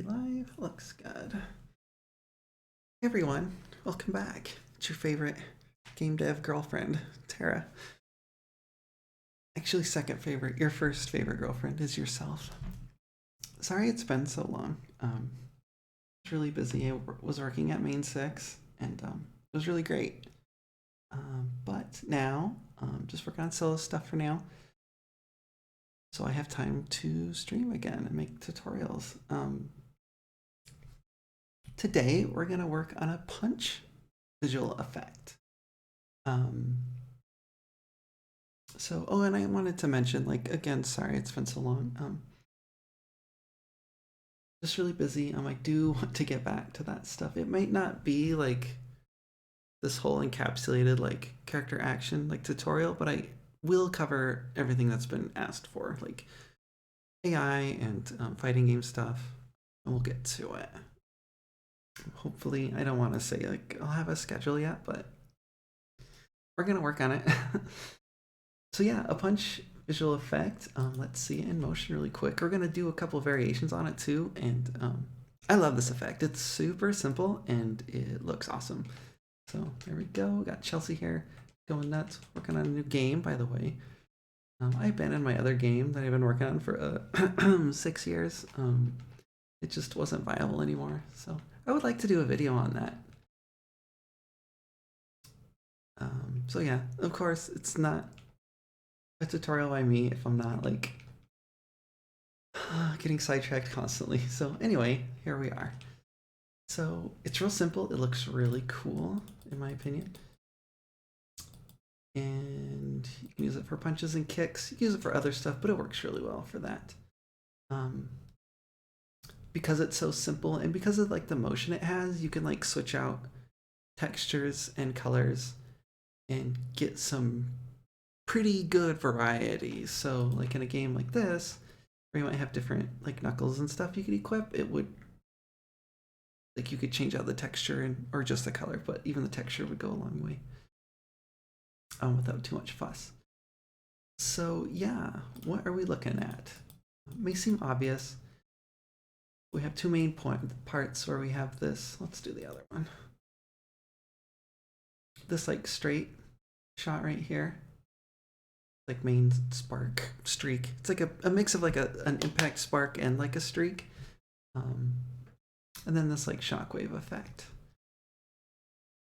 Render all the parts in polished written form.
Live looks good. Hey everyone, welcome back. It's your favorite game dev girlfriend, Tara. Actually, second favorite. Your first favorite girlfriend is yourself. Sorry it's been so long. It's really busy. I was working at Main 6 and it was really great. But now, just working on solo stuff for now. So I have time to stream again and make tutorials. Today we're going to work on a punch visual effect. Oh, and I wanted to mention, like, again, sorry it's been so long. Just really busy. I do want to get back to that stuff. It might not be like this whole encapsulated like character action like tutorial, but I will cover everything that's been asked for, like AI and fighting game stuff, and we'll get to it. Hopefully, I don't want to say like I'll have a schedule yet, but we're gonna work on it. So yeah, a punch visual effect. Let's see it in motion really quick. We're gonna do a couple variations on it too, and I love this effect. It's super simple and it looks awesome. So there we go. Got Chelsea here going nuts, working on a new game, by the way. I abandoned my other game that I've been working on for 6 years. It just wasn't viable anymore. So I would like to do a video on that. So yeah, of course, it's not a tutorial by me if I'm not like getting sidetracked constantly. So anyway, here we are. So it's real simple. It looks really cool, in my opinion. And you can use it for punches and kicks. You can use it for other stuff, but it works really well for that. Because it's so simple and because of like the motion it has, you can like switch out textures and colors and get some pretty good variety. So like in a game like this, where you might have different like knuckles and stuff you could equip, it would like you could change out the texture and or just the color, but even the texture would go a long way without too much fuss. So yeah, what are we looking at? It may seem obvious. We have two main parts where we have this. Let's do the other one. This like straight shot right here, like main spark streak. It's like a mix of like an impact spark and like a streak. And then this like shockwave effect.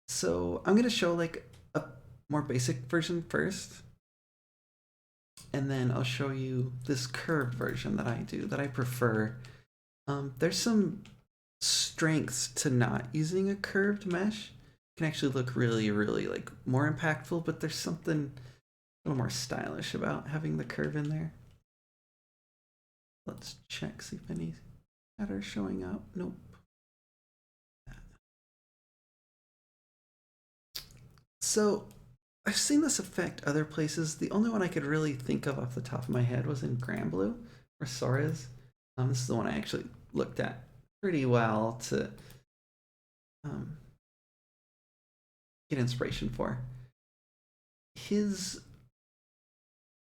So I'm gonna show like a more basic version first, and then I'll show you this curved version that I do that I prefer. There's some strengths to not using a curved mesh. It can actually look really, really like more impactful, but there's something a little more stylish about having the curve in there. Let's check, see if any that are showing up. Nope. So I've seen this effect other places. The only one I could really think of off the top of my head was in Granblue, where Sora's. This is the one I actually looked at pretty well to get inspiration for. His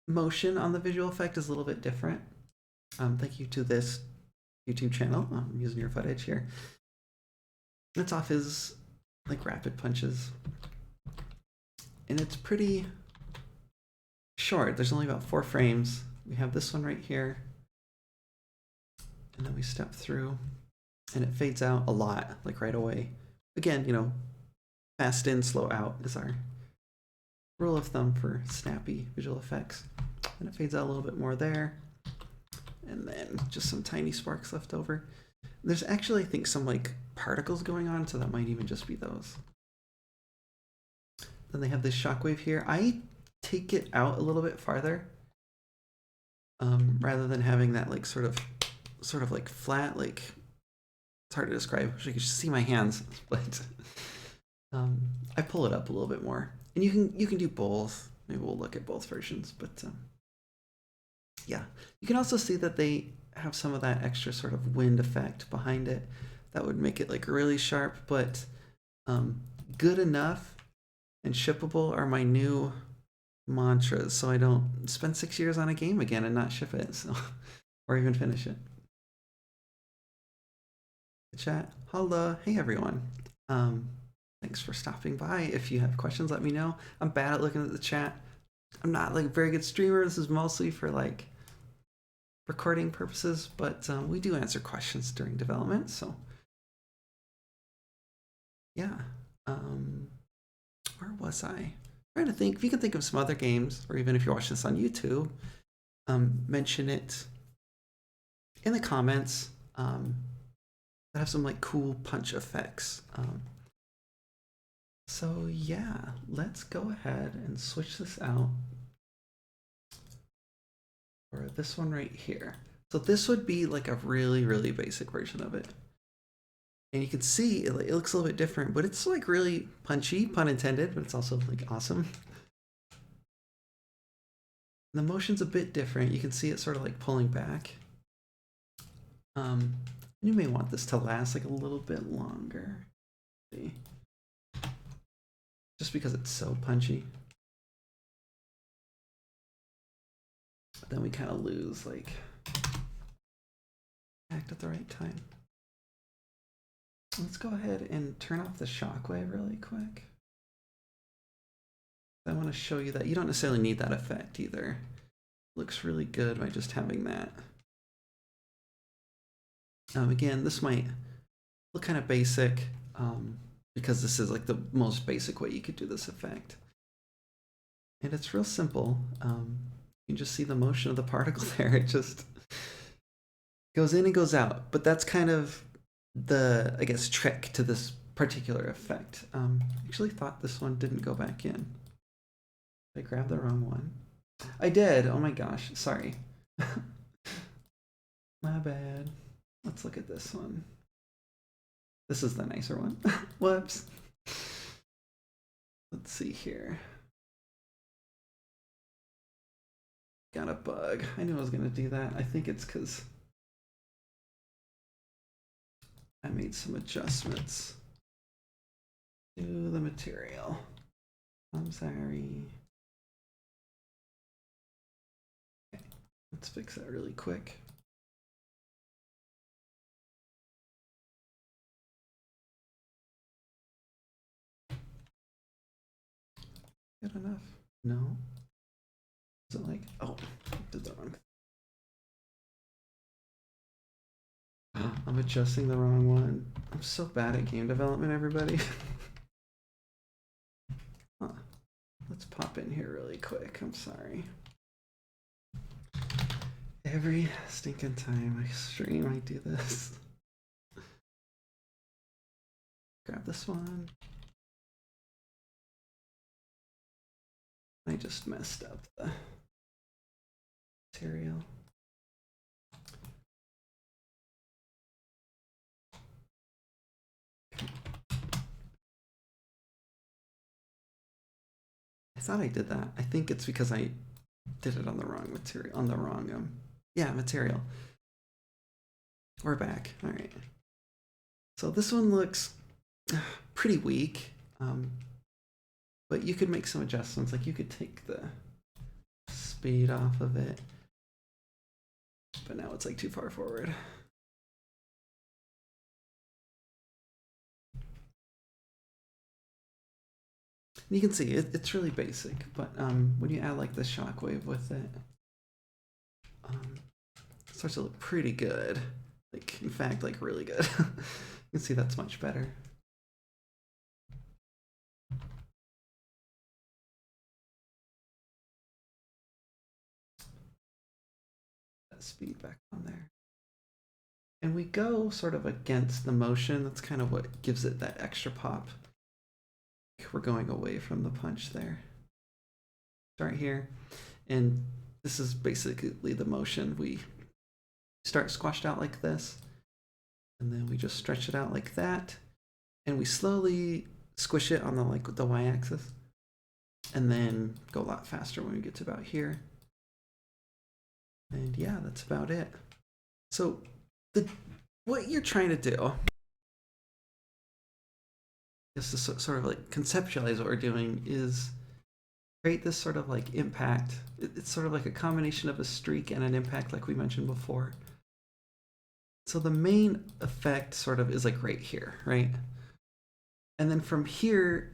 motion on the visual effect is a little bit different. Thank you to this YouTube channel. I'm using your footage here. It's off his like rapid punches. And it's pretty short. There's only about 4 frames. We have this one right here. And then we step through and it fades out a lot, like right away. Again, you know, fast in, slow out is our rule of thumb for snappy visual effects. And it fades out a little bit more there. And then just some tiny sparks left over. There's actually, I think, some like particles going on, so that might even just be those. Then they have this shockwave here. I take it out a little bit farther, rather than having that like sort of like flat, like it's hard to describe. You can just see my hands, but I pull it up a little bit more. And you can do both. Maybe we'll look at both versions, but yeah. You can also see that they have some of that extra sort of wind effect behind it that would make it like really sharp, but good enough and shippable are my new mantras, so I don't spend 6 years on a game again and not ship it, so or even finish it. chat. Holla. Hey everyone. Um, Thanks for stopping by. If you have questions, let me know. I'm bad at looking at the chat. I'm not like a very good streamer. This is mostly for like recording purposes, but we do answer questions during development. So yeah. Where was I? Trying to think. If you can think of some other games, or even if you're watching this on YouTube, mention it in the comments. That have some like cool punch effects. So yeah, let's go ahead and switch this out for this one right here. So this would be like a really, really basic version of it. And you can see it looks a little bit different, but it's like really punchy, pun intended, but it's also like awesome. The motion's a bit different. You can see it sort of like pulling back. You may want this to last like a little bit longer. See? Just because it's so punchy. Then we kind of lose like act at the right time. Let's go ahead and turn off the shockwave really quick. I want to show you that you don't necessarily need that effect either. Looks really good by just having that. Again, this might look kind of basic because this is like the most basic way you could do this effect. And it's real simple. You can just see the motion of the particle there. It just goes in and goes out. But that's kind of the, I guess, trick to this particular effect. I actually thought this one didn't go back in. I grabbed the wrong one. I did. Oh my gosh. Sorry. My bad. Let's look at this one. This is the nicer one. Whoops. Let's see here. Got a bug. I knew I was going to do that. I think it's because I made some adjustments to the material. I'm sorry. Okay, let's fix that really quick. Good enough? No? Is it like, oh, I did the wrong thing. I'm adjusting the wrong one. I'm so bad at game development, everybody. Huh. Let's pop in here really quick. I'm sorry. Every stinking time I stream, I do this. Grab this one. I just messed up the material. I thought I did that. I think it's because I did it on the wrong material, on the wrong, yeah, material. We're back. All right. So this one looks pretty weak, but you could make some adjustments. Like you could take the speed off of it, but now it's like too far forward. And you can see it's really basic, but when you add like the shockwave with it, it starts to look pretty good. Like in fact, like really good. You can see that's much better. That speed back on there. And we go sort of against the motion. That's kind of what gives it that extra pop. We're going away from the punch there. Start here. And this is basically the motion. We start squashed out like this. And then we just stretch it out like that. And we slowly squish it on the the y-axis. And then go a lot faster when we get to about here. And yeah, that's about it. So what you're trying to do is to sort of like conceptualize what we're doing is create this sort of like impact. It's sort of like a combination of a streak and an impact like we mentioned before. So the main effect sort of is like right here, right? And then from here,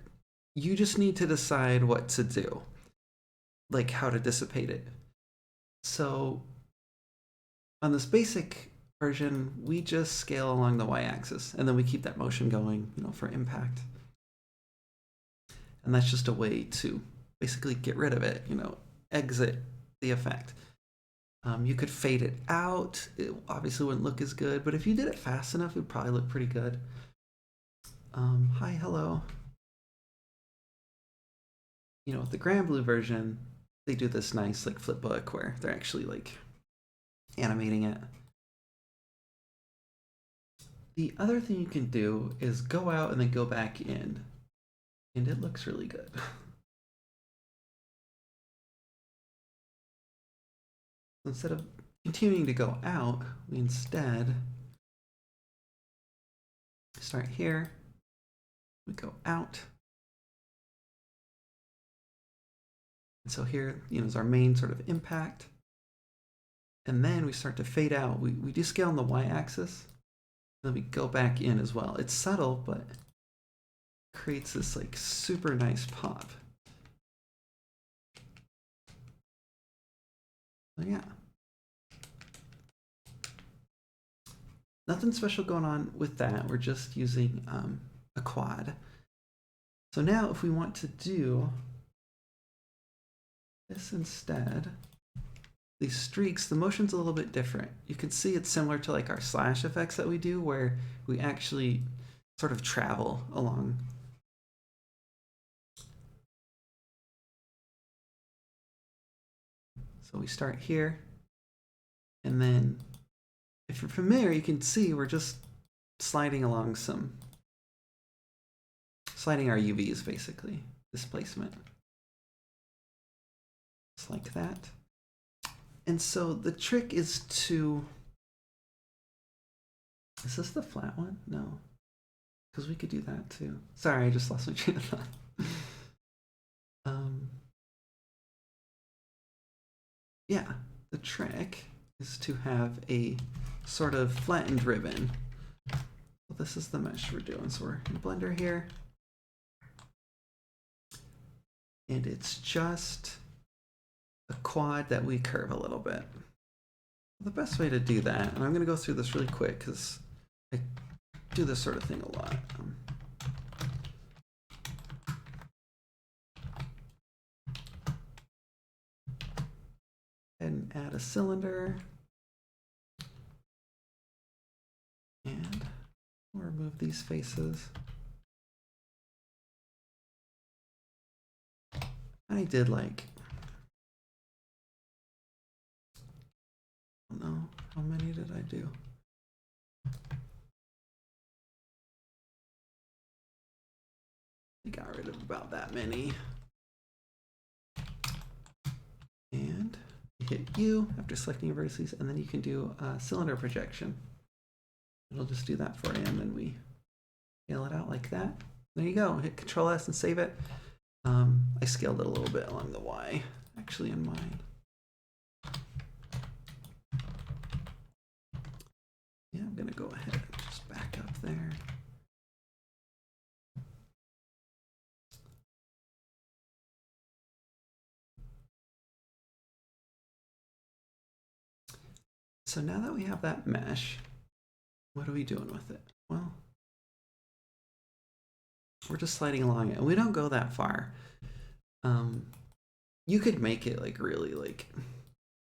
you just need to decide what to do, like how to dissipate it. So on this basic version, we just scale along the y-axis, and then we keep that motion going, for impact. And that's just a way to basically get rid of it, exit the effect. You could fade it out. It obviously wouldn't look as good, but if you did it fast enough, it would probably look pretty good. Hi, hello. With the Granblue version, they do this nice like flip book where they're actually like animating it. The other thing you can do is go out and then go back in, and it looks really good. Instead of continuing to go out, we instead start here, we go out. And so here, is our main sort of impact. And then we start to fade out. We do scale on the y-axis. Then we go back in as well. It's subtle, but creates this like super nice pop. So yeah. Nothing special going on with that. We're just using a quad. So now if we want to do this instead, these streaks, the motion's a little bit different. You can see it's similar to like our slash effects that we do where we actually sort of travel along. So we start here, and then if you're familiar, you can see we're just sliding along sliding our UVs basically, displacement. Just like that. And so the trick is to, is this the flat one? No, because we could do that too. Sorry, I just lost my train of thought. Yeah, the trick is to have a sort of flattened ribbon. Well, this is the mesh we're doing. So we're in Blender here. And it's just a quad that we curve a little bit. The best way to do that, and I'm going to go through this really quick because I do this sort of thing a lot. And add a cylinder. And we'll remove these faces. I did like, I don't know, how many did I do? I got rid of about that many. And hit U after selecting your vertices, and then you can do a cylinder projection. It'll just do that for you, and then we scale it out like that. There you go. Hit Control S and save it. I scaled it a little bit along the Y, actually, in mine. Yeah, I'm gonna go ahead and just back up there. So now that we have that mesh, what are we doing with it? Well, we're just sliding along it, and we don't go that far. You could make it like really like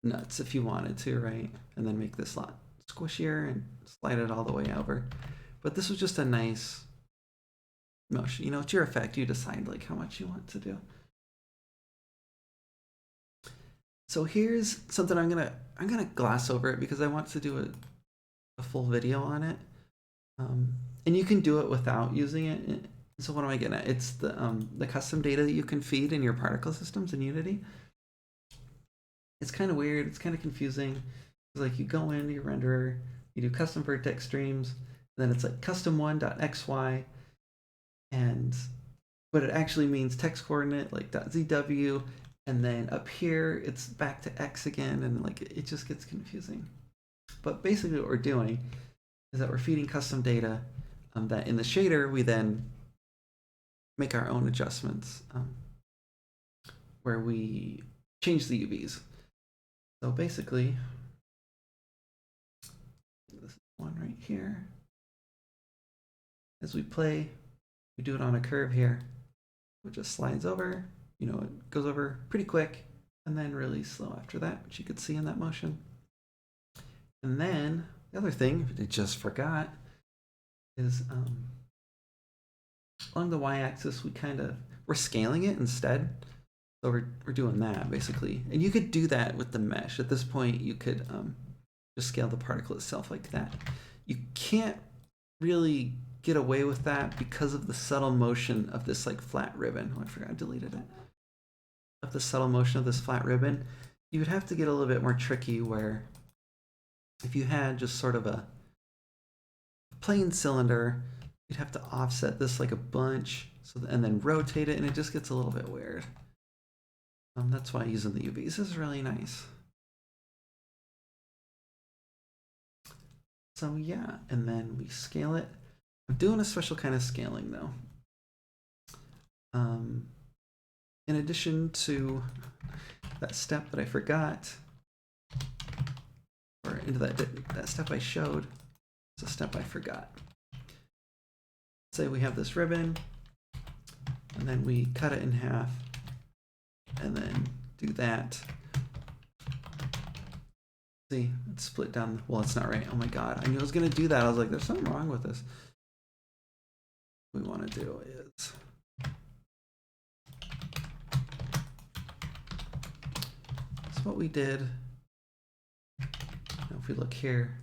nuts if you wanted to, right? And then make this a lot squishier and slide it all the way over. But this was just a nice motion. It's your effect. You decide like how much you want to do. So here's something I'm gonna gloss over it because I want to do a full video on it. And you can do it without using it. So what am I getting at? It's the custom data that you can feed in your particle systems in Unity. It's kind of weird. It's kind of confusing. It's like you go into your renderer, you do custom vertex streams, then it's like custom1.xy, but it actually means text coordinate like .zw, and then up here it's back to x again, and like it just gets confusing. But basically what we're doing is that we're feeding custom data that in the shader we then make our own adjustments where we change the UVs. So basically, this one right here, as we play, we do it on a curve here. It just slides over, you know, it goes over pretty quick and then really slow after that, which you could see in that motion. And then the other thing I just forgot is along the y-axis we're scaling it instead. So we're doing that basically, and you could do that with the mesh. At this point, you could just scale the particle itself like that. You can't really get away with that because of the subtle motion of this like flat ribbon. Oh, I forgot I deleted it. Of the subtle motion of this flat ribbon, you would have to get a little bit more tricky where if you had just sort of a plain cylinder, you'd have to offset this like a bunch, and then rotate it, and it just gets a little bit weird. That's why using the UVs is really nice. So yeah, and then we scale it. I'm doing a special kind of scaling though. In addition to that step that I forgot, or into that step I showed, it's a step I forgot. Say we have this ribbon, and then we cut it in half, and then do that. See, it's split down. Well, it's not right. Oh my god, I knew I was gonna do that. I was like, there's something wrong with this. What we want to do is what we did. Now if we look here,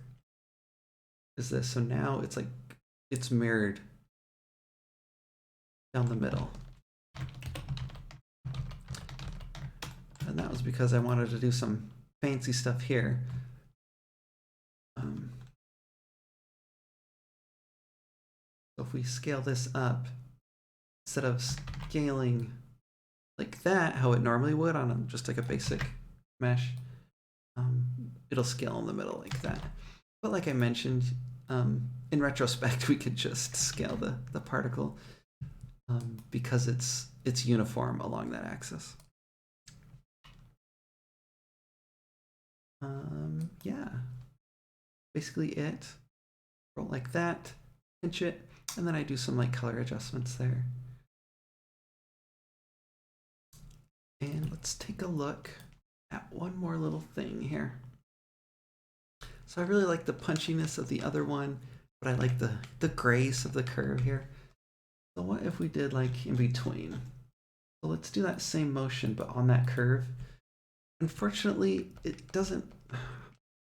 is this. So now it's like it's mirrored down the middle. And that was because I wanted to do some fancy stuff here. So if we scale this up, instead of scaling like that, how it normally would on just like a basic mesh, it'll scale in the middle like that. But like I mentioned, in retrospect, we could just scale the particle because it's uniform along that axis. Yeah, basically it. Roll like that, pinch it, and then I do some like color adjustments there. And let's take a look at one more little thing here. So I really like the punchiness of the other one, but I like the grace of the curve here. So what if we did like in between? So let's do that same motion, but on that curve. Unfortunately, it doesn't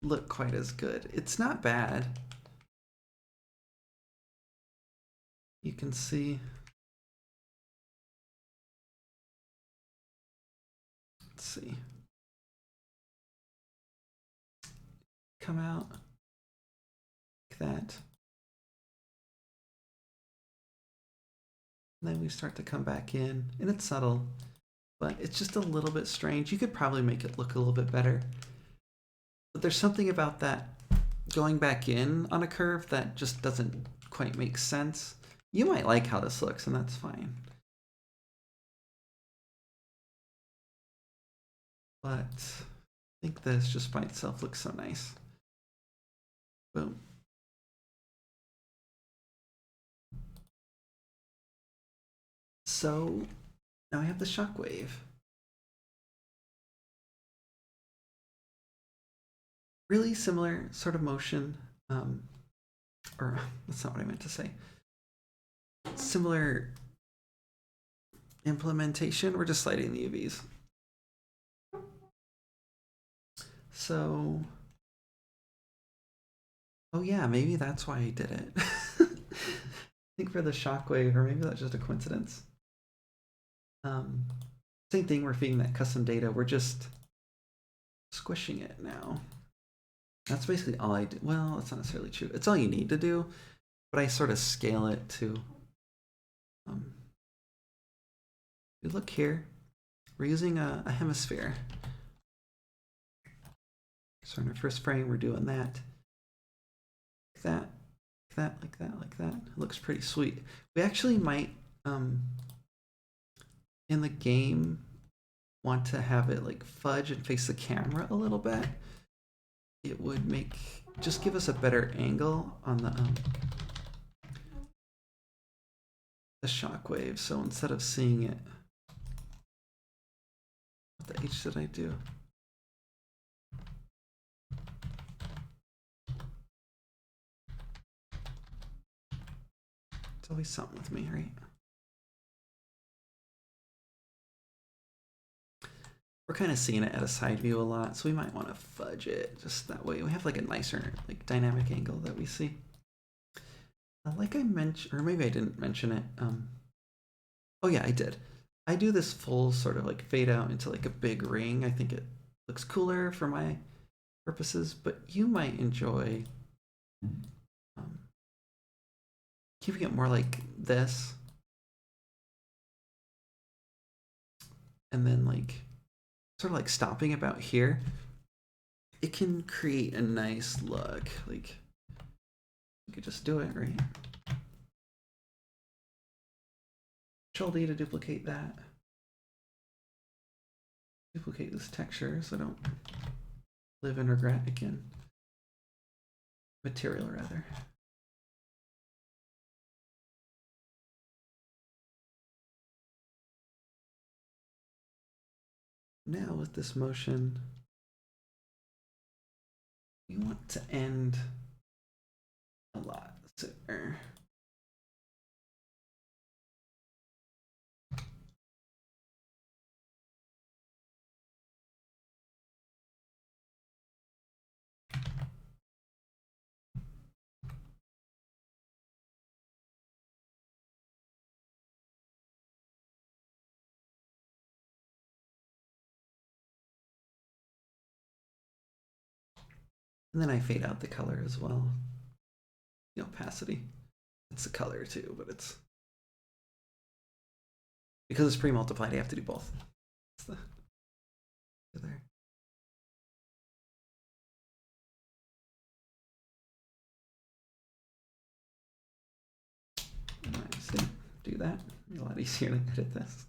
look quite as good. It's not bad. You can see. Let's see. Come out like that. And then we start to come back in, and it's subtle, but it's just a little bit strange. You could probably make it look a little bit better. But there's something about that going back in on a curve that just doesn't quite make sense. You might like how this looks, and that's fine. But I think this just by itself looks so nice. Boom. So now I have the shockwave. Really similar sort of motion, or that's not what I meant to say. Similar implementation. We're just sliding the UVs. So, oh yeah, maybe that's why I did it. I think for the shockwave, or maybe that's just a coincidence. Same thing, we're feeding that custom data. We're just squishing it now. That's basically all I do. Well, that's not necessarily true. It's all you need to do, but I sort of scale it to. You look here, we're using a hemisphere. So in our first frame, we're doing that, like that, that, like that, like that. It looks pretty sweet. We actually might, in the game, want to have it like fudge and face the camera a little bit. It would make, just give us a better angle on the shockwave. So instead of seeing it, what the H did I do? It's always something with me, right? We're kind of seeing it at a side view a lot, so we might want to fudge it just that way. We have like a nicer, like dynamic angle that we see. Like I mentioned, or maybe I didn't mention it. Oh yeah, I did. I do this full sort of like fade out into like a big ring. I think it looks cooler for my purposes, but you might enjoy keeping it more like this. And then like sort of like stopping about here. It can create a nice look. Like you could just do it, right? Control D to duplicate that. Duplicate this texture so I don't live in regret again. Material rather. Now with this motion, we want to end a lot sooner. And then I fade out the color as well. The opacity. It's the color too, but it's because it's pre-multiplied, I have to do both. It's the there. See, do that. It's a lot easier to edit this.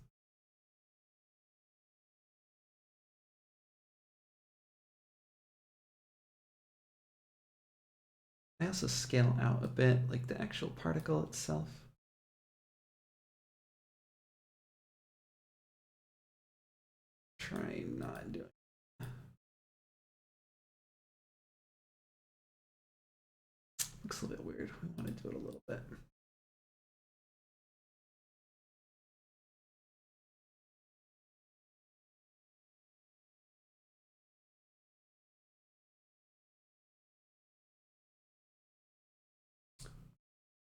I also scale out a bit, like the actual particle itself. Try not doing. Looks a little bit weird. We want to do it a little bit.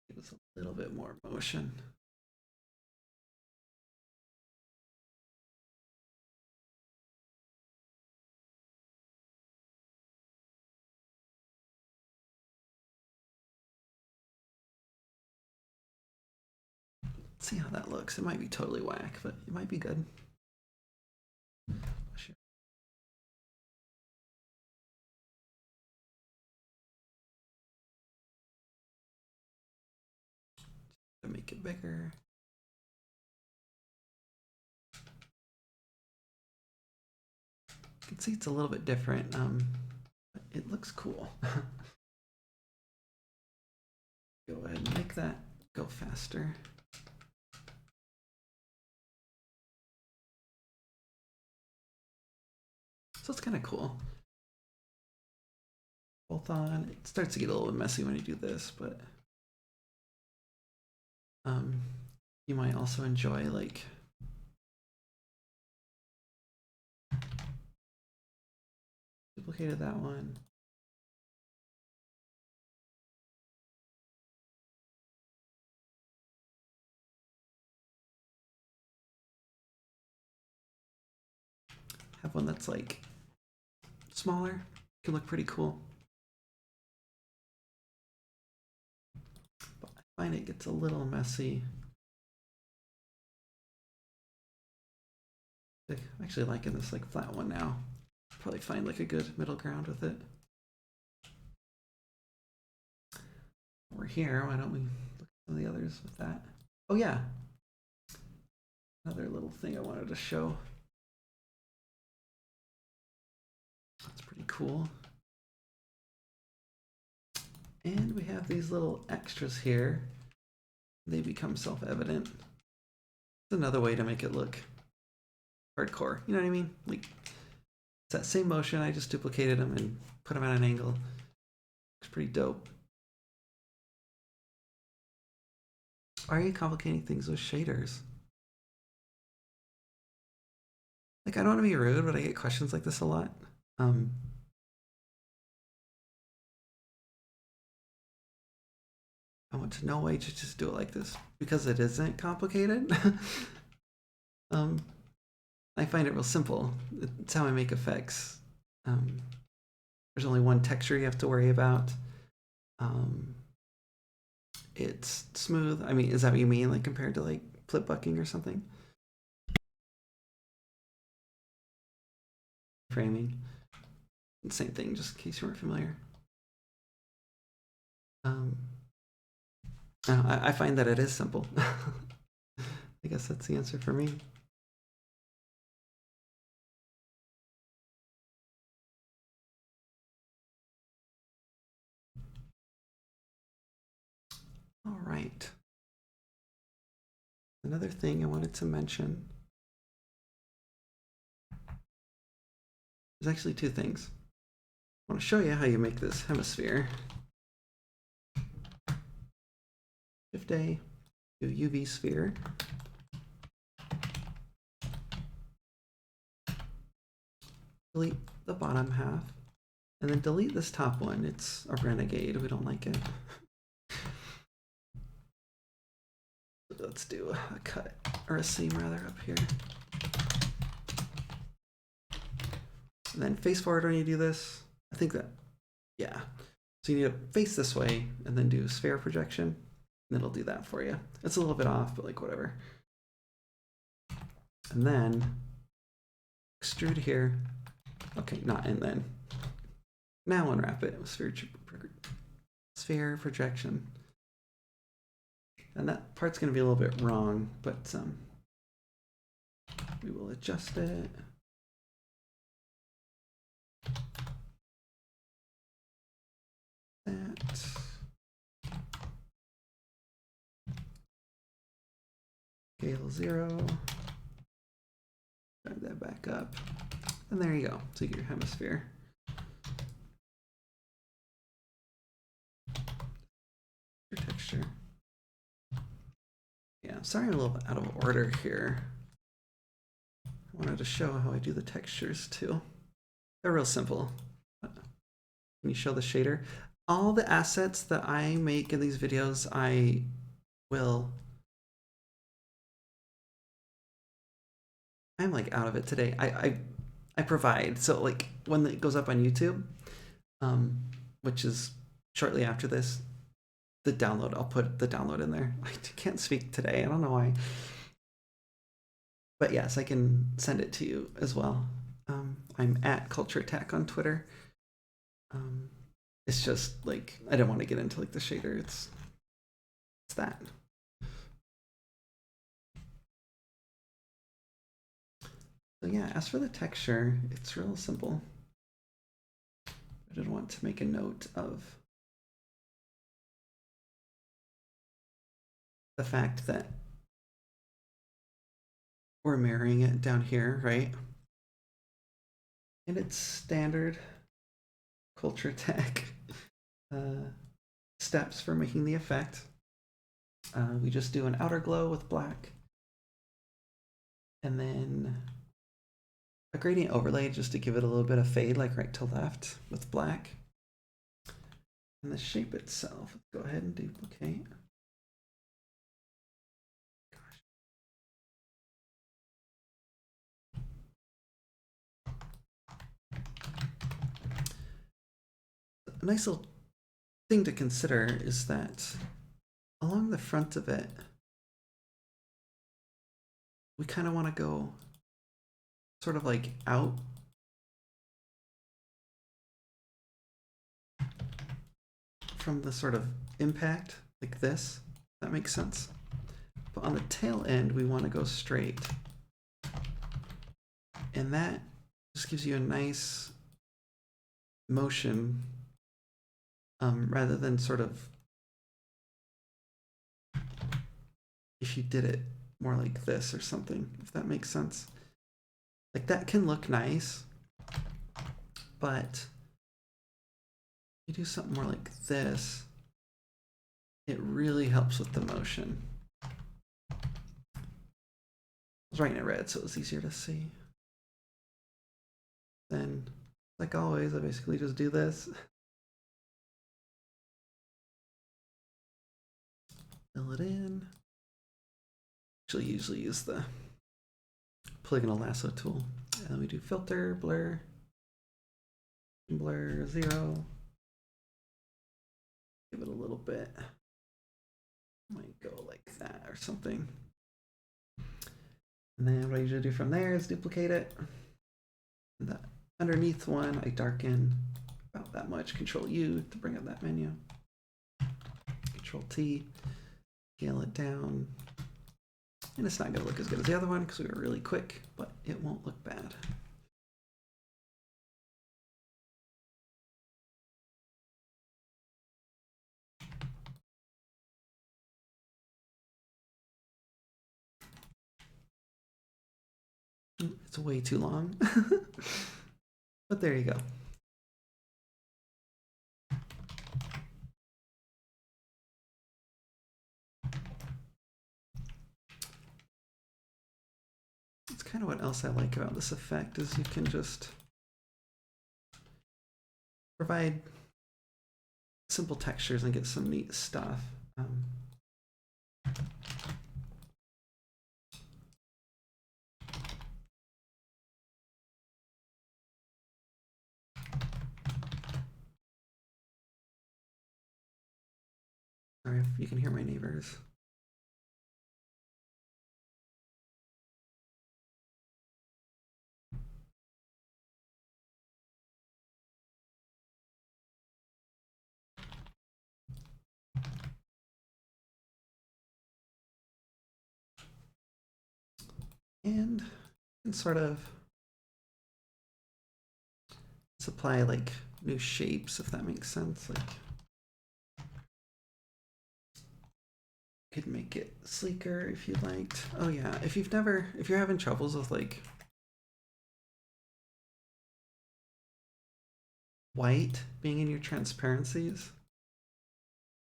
Give us a little bit more motion. Let's see how that looks. It might be totally whack, but it might be good. Sure. To make it bigger. You can see it's a little bit different. But it looks cool. Go ahead and make that go faster. So it's kind of cool. Both on. It starts to get a little bit messy when you do this, but you might also enjoy like duplicated that one. Have one that's like smaller. Can look pretty cool. But I find it gets a little messy. I'm actually liking this like flat one now. Probably find like a good middle ground with it. Over here, why don't we look at some of the others with that? Oh yeah, another little thing I wanted to show. That's pretty cool. And we have these little extras here. They become self-evident. It's another way to make it look hardcore. You know what I mean? Like, it's that same motion. I just duplicated them and put them at an angle. Looks pretty dope. Why are you complicating things with shaders? Like, I don't want to be rude, but I get questions like this a lot. I want to know why you just do it like this, because it isn't complicated. I find it real simple. It's how I make effects. There's only one texture you have to worry about. It's smooth. I mean, is that what you mean, like compared to like flip bucking or something? Framing. Same thing, just in case you weren't familiar. I find that it is simple. I guess that's the answer for me. All right. Another thing I wanted to mention. There's actually two things. I want to show you how you make this hemisphere. Shift A, do UV sphere. Delete the bottom half, and then delete this top one. It's a renegade. We don't like it. Let's do a cut, or a seam rather, up here. And then face forward when you do this. I think that, yeah. So you need to face this way and then do sphere projection, and it'll do that for you. It's a little bit off, but like whatever. And then extrude here. Okay, not and then. Now unwrap it with sphere projection. And that part's going to be a little bit wrong, but we will adjust it. That. Scale 0. Drag that back up. And there you go. So you get your hemisphere. Your texture. Yeah, sorry I'm a little bit out of order here. I wanted to show how I do the textures too. They're real simple. Can you show the shader? All the assets that I make in these videos, I will... I'm like out of it today. I provide. So like when it goes up on YouTube, which is shortly after this, the download, I'll put the download in there. I can't speak today. I don't know why. But yes, I can send it to you as well. I'm at Culture Attack on Twitter. It's just like, I don't want to get into like the shader. It's that. So yeah, as for the texture, it's real simple. I did want to make a note of the fact that we're mirroring it down here, right? And it's standard Culture Tech steps for making the effect. We just do an outer glow with black, and then a gradient overlay just to give it a little bit of fade, like right to left with black. And the shape itself, let's go ahead and duplicate. A nice little thing to consider is that along the front of it, we kind of want to go sort of like out. from the sort of impact, like this. That makes sense. But on the tail end, we want to go straight. And that just gives you a nice motion rather than sort of if you did it more like this or something, if that makes sense. Like that can look nice, but you do something more like this, it really helps with the motion. I was writing it red so it was easier to see. Then, like always, I basically just do this. Fill it in. Actually, usually use the polygonal lasso tool. And then we do filter, blur, blur 0. Give it a little bit. Might go like that or something. And then what I usually do from there is duplicate it. And the underneath one, I darken about that much. Control U to bring up that menu. Control T, scale it down. And it's not going to look as good as the other one because we were really quick, but it won't look bad. It's way too long, but there you go. It's kind of what else I like about this effect is you can just provide simple textures and get some neat stuff. Sorry if you can hear my neighbors. And sort of supply like new shapes, if that makes sense. Like could make it sleeker if you'd liked. Oh yeah, if you're having troubles with like white being in your transparencies,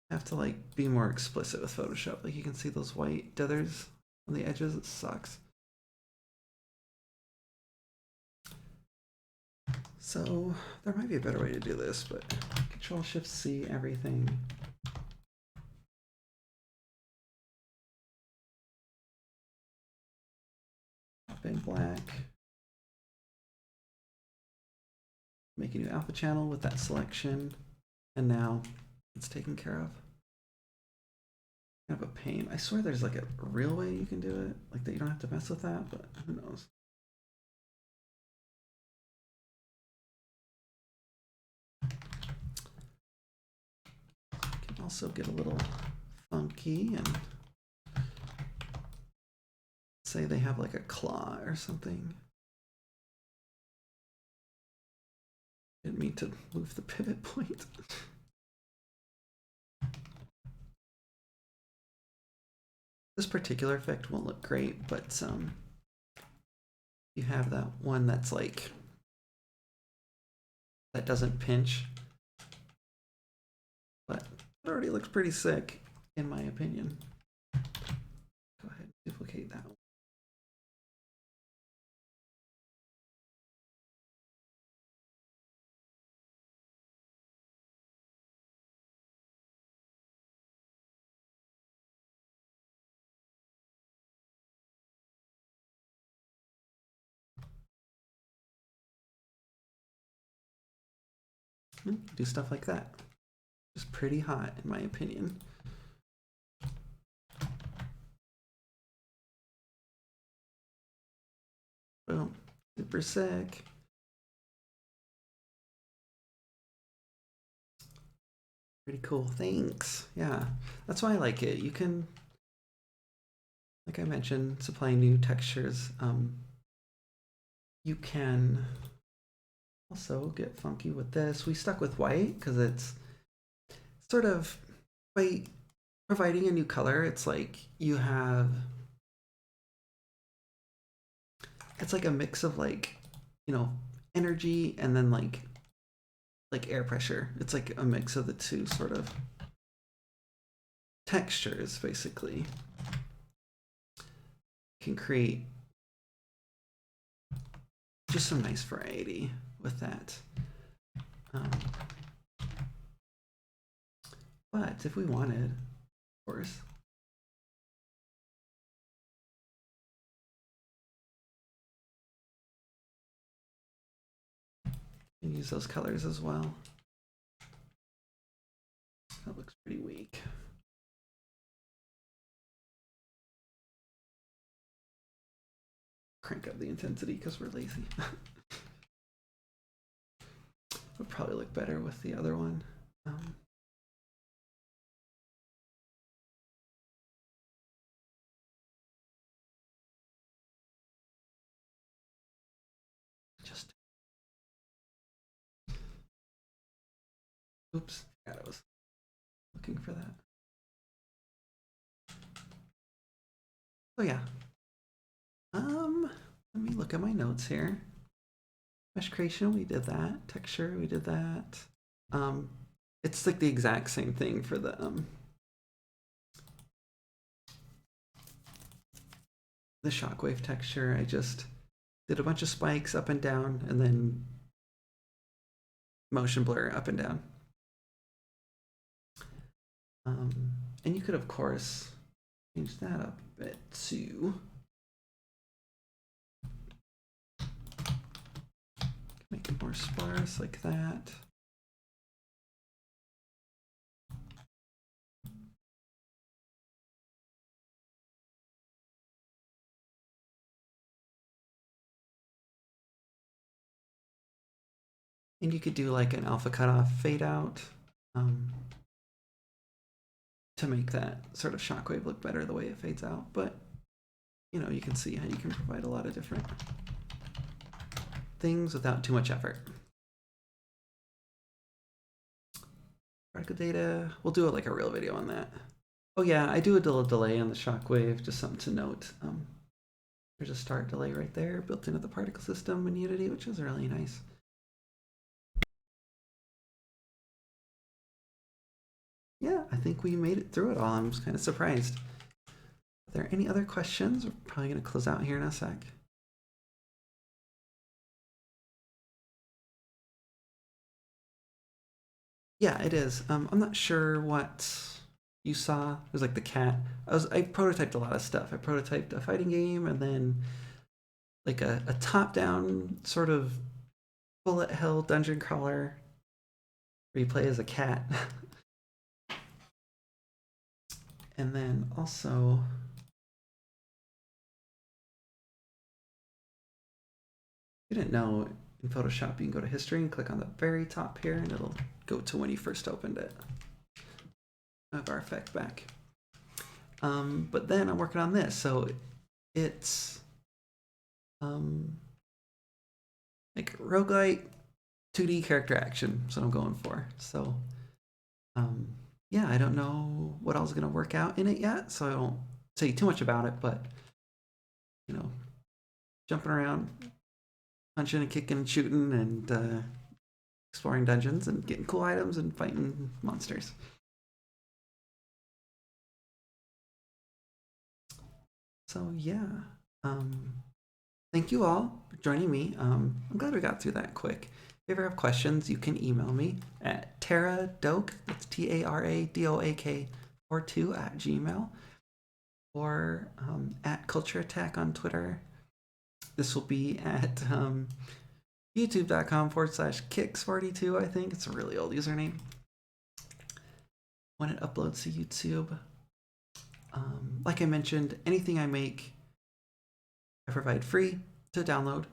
you have to like be more explicit with Photoshop. Like you can see those white dithers on the edges, it sucks. So there might be a better way to do this, but Control Shift C everything. Pop in black. Make a new alpha channel with that selection. And now it's taken care of. Kind of a pain. I swear there's like a real way you can do it. Like that you don't have to mess with that, but who knows. Can also get a little funky and say they have like a claw or something. Didn't mean to move the pivot point. This particular effect won't look great, but you have that one that's like that doesn't pinch, but it already looks pretty sick in my opinion. Go ahead and duplicate that one. Do stuff like that. Just pretty hot in my opinion. Boom, super sick. Pretty cool. Thanks. Yeah, that's why I like it. You can, like I mentioned, supply new textures. You can also get funky with this. We stuck with white because it's sort of, by providing a new color, it's like you have, it's like a mix of like, you know, energy and then like air pressure. It's like a mix of the two sort of textures, basically. Can create just some nice variety with that. Um, but if we wanted, of course, you can use those colors as well. That looks pretty weak. Crank up the intensity because we're lazy. Would probably look better with the other one. Just oops, yeah, I was looking for that. Oh yeah. Let me look at my notes here. Mesh creation, we did that. Texture, we did that. It's like the exact same thing for the shockwave texture. I just did a bunch of spikes up and down and then motion blur up and down. And you could, of course, change that up a bit too. Make it more sparse like that. And you could do like an alpha cutoff fade out to make that sort of shockwave look better the way it fades out. But, you know, you can see how you can provide a lot of different things without too much effort. Particle data, we'll do it like a real video on that. Oh yeah, I do a little delay on the shockwave, just something to note. There's a start delay right there built into the particle system in Unity, which is really nice. Yeah, I think we made it through it all. I'm just kind of surprised. Are there any other questions? We're probably going to close out here in a sec. Yeah, it is. I'm not sure what you saw. It was like the cat. I prototyped a lot of stuff. I prototyped a fighting game and then like a top-down sort of bullet hell dungeon crawler where you play as a cat. And then also you didn't know, in Photoshop you can go to history and click on the very top here and it'll go to when you first opened it. I have our effect back. But then I'm working on this, so it's like roguelite 2D character action. That's what I'm going for. So yeah, I don't know what else is gonna work out in it yet, so I don't say too much about it. But you know, jumping around, punching and kicking and shooting and exploring dungeons and getting cool items and fighting monsters. So yeah, thank you all for joining me. I'm glad we got through that quick. If you ever have questions, you can email me at taradoak, that's TARADOAK 42 at Gmail, or at Culture Attack on Twitter. This will be at youtube.com/kicks42, I think. It's a really old username. When it uploads to YouTube. Like I mentioned, anything I make, I provide free to download.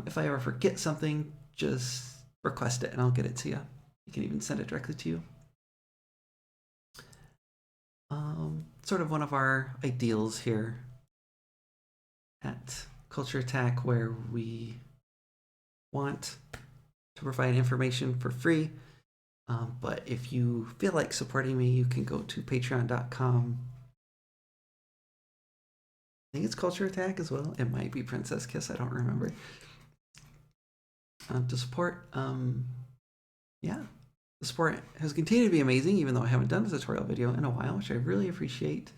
If I ever forget something, just request it and I'll get it to you. You can even send it directly to you. sort of one of our ideals here at Culture Attack, where we want to provide information for free. But if you feel like supporting me, you can go to patreon.com. I think it's Culture Attack as well. It might be Princess Kiss, I don't remember. To support. Yeah, the support has continued to be amazing, even though I haven't done a tutorial video in a while, which I really appreciate.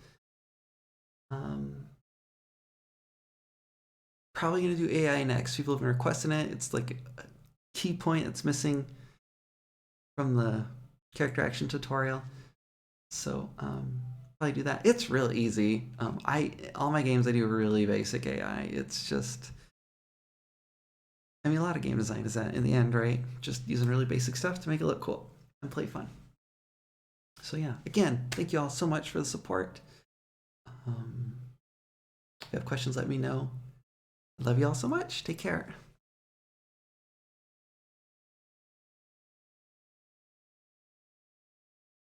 Probably going to do AI next. People have been requesting it. It's like a key point that's missing from the character action tutorial. So probably do that. It's real easy. All my games I do really basic AI. It's just, I mean, a lot of game design is that in the end, right? Just using really basic stuff to make it look cool and play fun. So yeah, again, thank you all so much for the support. If you have questions, let me know. I love you all so much. Take care.